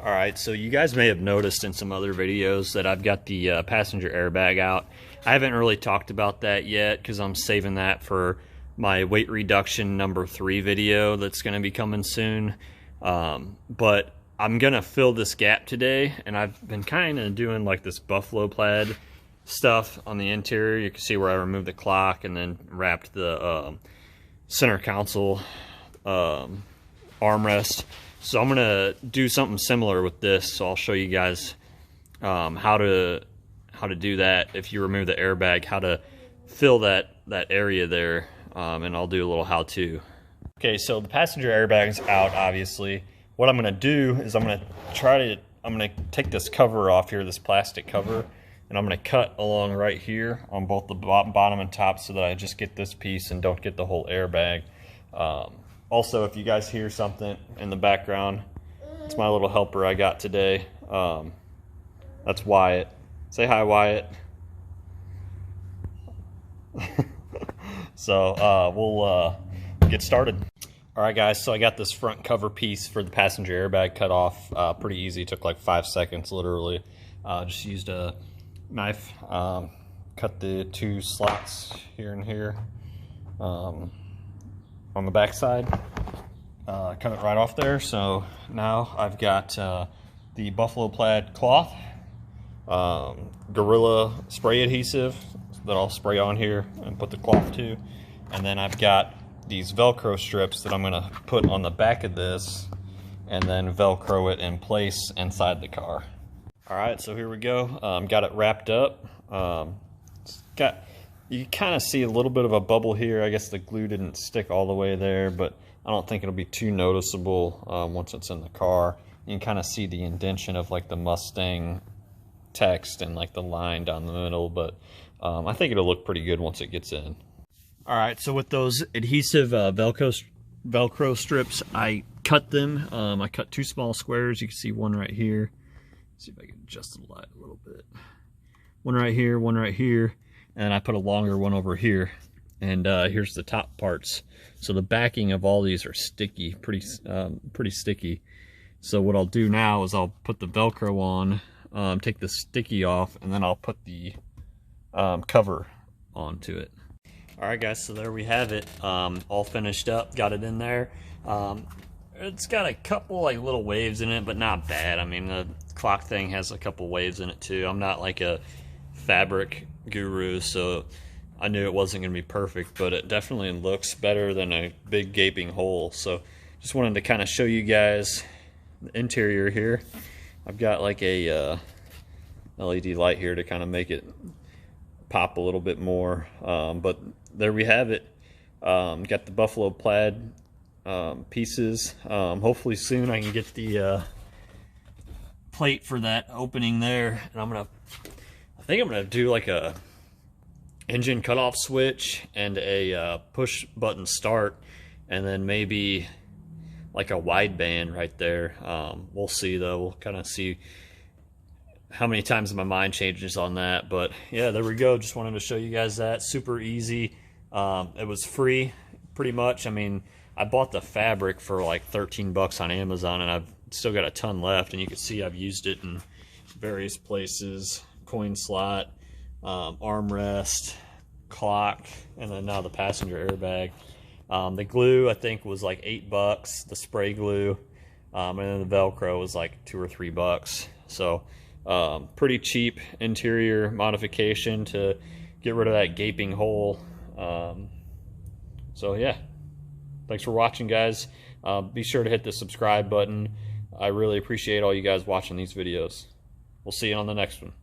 Alright, so you guys may have noticed in some other videos that I've got the passenger airbag out. I haven't really talked about that yet because I'm saving that for my weight reduction number 3 video that's going to be coming soon. But I'm going to fill this gap today, and I've been kind of doing like this buffalo plaid stuff on the interior. You can see where I removed the clock and then wrapped the center console armrest. So I'm gonna do something similar with this. So I'll show you guys how to do that. If you remove the airbag, how to fill that area there, and I'll do a little how-to. Okay, so the passenger airbag is out, obviously. What I'm gonna do is I'm gonna take this cover off here, this plastic cover, and I'm gonna cut along right here on both the bottom and top so that I just get this piece and don't get the whole airbag. Also, if you guys hear something in the background, it's my little helper I got today. That's Wyatt. Say hi, Wyatt. So we'll get started. All right, guys, so I got this front cover piece for the passenger airbag cut off. Pretty easy, it took like 5 seconds, literally. Just used a knife, cut the 2 slots here and here. On the back side, cut it right off there. So now I've got the buffalo plaid cloth, Gorilla spray adhesive that I'll spray on here and put the cloth to, and then I've got these Velcro strips that I'm gonna put on the back of this and then Velcro it in place inside the car. All right, so here we go. Got it wrapped up. You kind of see a little bit of a bubble here. I guess the glue didn't stick all the way there, but I don't think it'll be too noticeable once it's in the car. You can kind of see the indentation of like the Mustang text and like the line down the middle, but I think it'll look pretty good once it gets in. All right, so with those adhesive Velcro strips, I cut them. I cut 2 small squares. You can see one right here. Let's see if I can adjust the light a little bit. One right here, one right here. And I put a longer one over here, and here's the top parts. So the backing of all these are sticky, pretty sticky. So what I'll do now is I'll put the Velcro on, take the sticky off, and then I'll put the cover onto it. All right, guys, so there we have it, all finished up, got it in there. It's got a couple like little waves in it, but not bad. I mean, the clock thing has a couple waves in it too. I'm not like a fabric guru, so I knew it wasn't going to be perfect, but it definitely looks better than a big gaping hole. So just wanted to kind of show you guys the interior here. I've got like a LED light here to kind of make it pop a little bit more, but there we have it. Got the buffalo plaid pieces. Hopefully soon I can get the plate for that opening there, and I think I'm gonna do like a engine cutoff switch and a push button start, and then maybe like a wideband right there. We'll see though. We'll kind of see how many times my mind changes on that. But yeah, there we go. Just wanted to show you guys that. Super easy. It was free, pretty much. I mean, I bought the fabric for like 13 bucks on Amazon, and I've still got a ton left. And you can see I've used it in various places. Coin slot, armrest, clock, and then now the passenger airbag. The glue I think was like 8 bucks, the spray glue, and then the Velcro was like 2 or 3 bucks. So pretty cheap interior modification to get rid of that gaping hole. So yeah, thanks for watching, guys. Be sure to hit the subscribe button. I really appreciate all you guys watching these videos. We'll see you on the next one.